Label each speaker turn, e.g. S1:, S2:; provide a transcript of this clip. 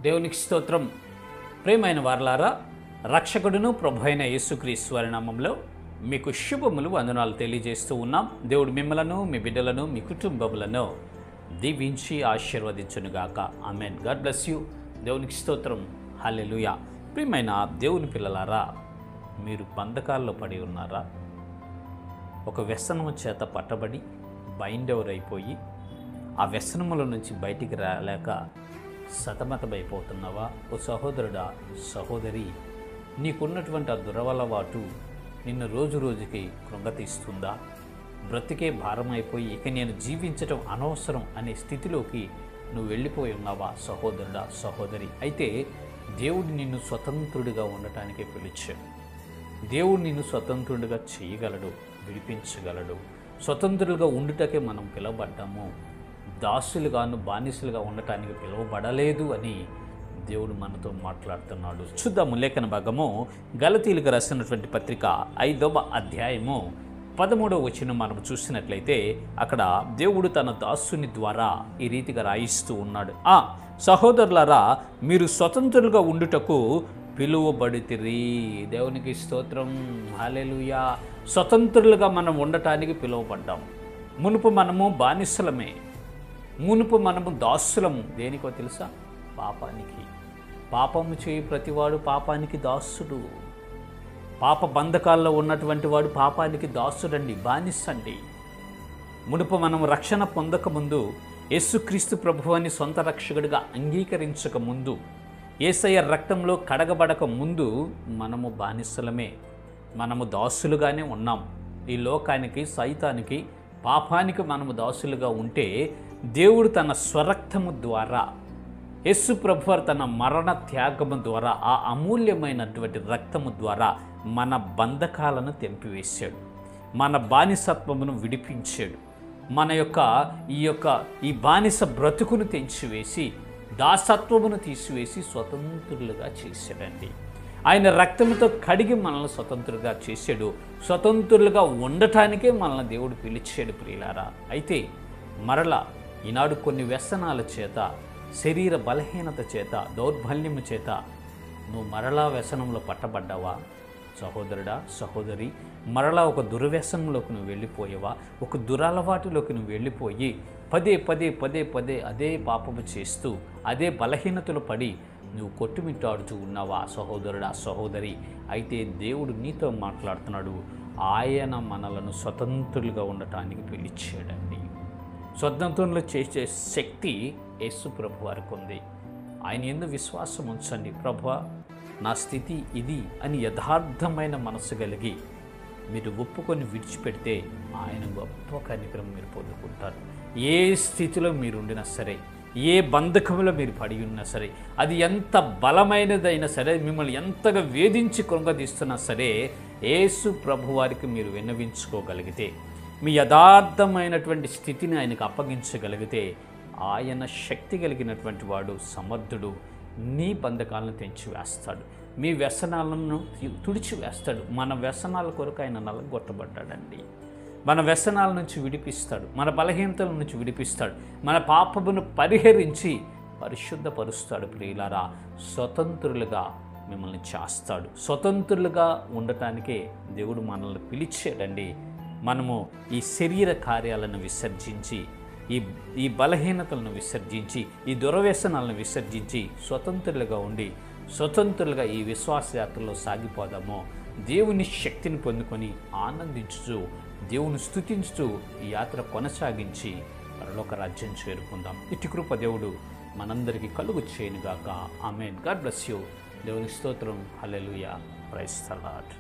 S1: దేవునికి స్తోత్రం. ప్రియమైన వారలారా, రక్షకుడును ప్రభు అయిన యేసుక్రీస్తు వారి నామములో మీకు శుభములు వందనాలు తెలియజేస్తూ ఉన్నాం. దేవుడు మిమ్మలను, మీ బిడ్డలను, మీ కుటుంబములను దీవించి ఆశీర్వదించునుగాక. ఆమెన్. God bless you. దేవునికి స్తోత్రం. హల్లెలూయా. ప్రియమైన దేవుని పిల్లలారా, మీరు బంధకాల్లో పడి ఉన్నారా? ఒక వ్యసనము చేత పట్టబడి బైండ్ ఓవర్ అయిపోయి ఆ వ్యసనముల నుంచి బయటికి రాలేక సతమతమైపోతున్నావా? ఓ సహోదరుడా, సహోదరి, నీకున్నటువంటి ఆ దురలవాటు నిన్ను రోజు రోజుకి కృంగతీస్తుందా? బ్రతికే భారం అయిపోయి ఇక నేను జీవించటం అనవసరం అనే స్థితిలోకి నువ్వు వెళ్ళిపోయి ఉన్నావా? సహోదరుడా, సహోదరి, అయితే దేవుడు నిన్ను స్వతంత్రుడిగా ఉండటానికే పిలిచాడు. దేవుడు నిన్ను స్వతంత్రుడిగా చేయగలడు, విడిపించగలడు. స్వతంత్రులుగా ఉండుటకే మనం పిలువబడ్డాము. దాసులుగాను బానిసలుగా ఉండటానికి పిలువబడలేదు అని దేవుడు మనతో మాట్లాడుతున్నాడు. చూద్దాము లేఖన భాగము. గలతీయులకు రాసినటువంటి పత్రిక 5వ అధ్యాయము 13వ వచనం మనం చూసినట్లయితే అక్కడ దేవుడు తన దాసుని ద్వారా ఈ రీతిగా రాయిస్తూ ఉన్నాడు. సహోదరులారా, మీరు స్వతంత్రులుగా ఉండుటకు పిలువబడితిరి. దేవునికి స్తోత్రం. హల్లెలూయా. స్వతంత్రులుగా మనం ఉండటానికి పిలువబడ్డాం. మునుపు మనము బానిసలమే, మునుపు మనము దాసులము. దేనికో తెలుసా? పాపానికి. పాపము చేయి ప్రతివాడు పాపానికి దాసుడు. పాప బంధకాల్లో ఉన్నటువంటి వాడు పాపానికి దాసుడండి, బానిసండి. మునుపు మనం రక్షణ పొందకముందు, యేసుక్రీస్తు ప్రభువుని సొంత రక్షకుడిగా అంగీకరించక ముందు, యేసయ్య రక్తంలో కడగబడక ముందు మనము బానిసలమే, మనము దాసులుగానే ఉన్నాం. ఈ లోకానికి, సైతానికి, పాపానికి మనము దాసులుగా ఉంటే దేవుడు తన స్వరక్తము ద్వారా, యేసు ప్రభువారు తన మరణ త్యాగము ద్వారా, ఆ అమూల్యమైనటువంటి రక్తము ద్వారా మన బంధకాలను తెంపివేశాడు, మన బానిసత్వమును విడిపించాడు, మన ఈ బానిస బ్రతుకును తెంచివేసి, దాసత్వమును తీసివేసి స్వతంత్రులుగా చేశాడండి. ఆయన రక్తముతో కడిగి మనల్ని స్వతంత్రులుగా చేశాడు. స్వతంత్రులుగా ఉండటానికే మనల్ని దేవుడు పిలిచాడు. ప్రియులారా, అయితే మరలా ఈనాడు కొన్ని వ్యసనాల చేత, శరీర బలహీనత చేత, దౌర్బల్యము చేత నువ్వు మరలా వ్యసనంలో పట్టబడ్డావా? సహోదరుడా, సహోదరి, మరలా ఒక దుర్వ్యసనంలోకి నువ్వు వెళ్ళిపోయావా? ఒక దురలవాటులోకి నువ్వు వెళ్ళిపోయి పదే పదే పదే పదే అదే పాపము చేస్తూ అదే బలహీనతలు పడి నువ్వు కొట్టుమిట్టాడుతూ ఉన్నావా? సహోదరుడా, సహోదరి, అయితే దేవుడు నీతో మాట్లాడుతున్నాడు. ఆయన మనలను స్వతంత్రులుగా ఉండటానికి పిలిచాడండి. స్వతంత్రులు చేసే శక్తి యేసు ప్రభు వారికి ఉంది. ఆయన యందు విశ్వాసం ఉంచండి. ప్రభువా, నా స్థితి ఇది అని యథార్థమైన మనసు కలిగి మీరు ఒప్పుకొని విడిచిపెడితే ఆయన గొప్ప కనికరం మీరు పొందుకుంటారు. ఏ స్థితిలో మీరు ఉండినా సరే, ఏ బంధకంలో మీరు పడి ఉన్నా సరే, అది ఎంత బలమైనదైనా సరే, మిమ్మల్ని ఎంతగా వేధించి కృంగదీస్తున్నా సరే, యేసు ప్రభు వారికి మీరు విన్నవించుకోగలిగితే, మీ యథార్థమైనటువంటి స్థితిని ఆయనకు అప్పగించగలిగితే, ఆయన శక్తి కలిగినటువంటి వాడు, సమర్థుడు. నీ బంధకాలను తెంచివేస్తాడు, మీ వ్యసనాలను తుడిచివేస్తాడు. మన వ్యసనాల కొరకు ఆయన నలగొట్టబడ్డాడండి. మన వ్యసనాల నుంచి విడిపిస్తాడు, మన బలహీనతల నుంచి విడిపిస్తాడు, మన పాపమును పరిహరించి పరిశుద్ధపరుస్తాడు. ప్రియులారా, స్వతంత్రులుగా మిమ్మల్ని చేస్తాడు. స్వతంత్రులుగా ఉండటానికే దేవుడు మనల్ని పిలిచాడండి. మనము ఈ శరీర కార్యాలను విసర్జించి, ఈ బలహీనతలను విసర్జించి, ఈ దుర్వ్యసనాలను విసర్జించి స్వతంత్రులుగా ఉండి, స్వతంత్రులుగా ఈ విశ్వాస యాత్రలో సాగిపోదాము. దేవుని శక్తిని పొందుకొని ఆనందించుతూ, దేవుని స్తుతించుతూ ఈ యాత్ర కొనసాగించి పరలోక రాజ్యం చేరుకుందాం. ఇటు కృప దేవుడు మనందరికీ కలుగు చేయనుగాక. ఆమేన్. God bless you. దేవుని స్తోత్రం. హల్లెలూయా. Praise the lord.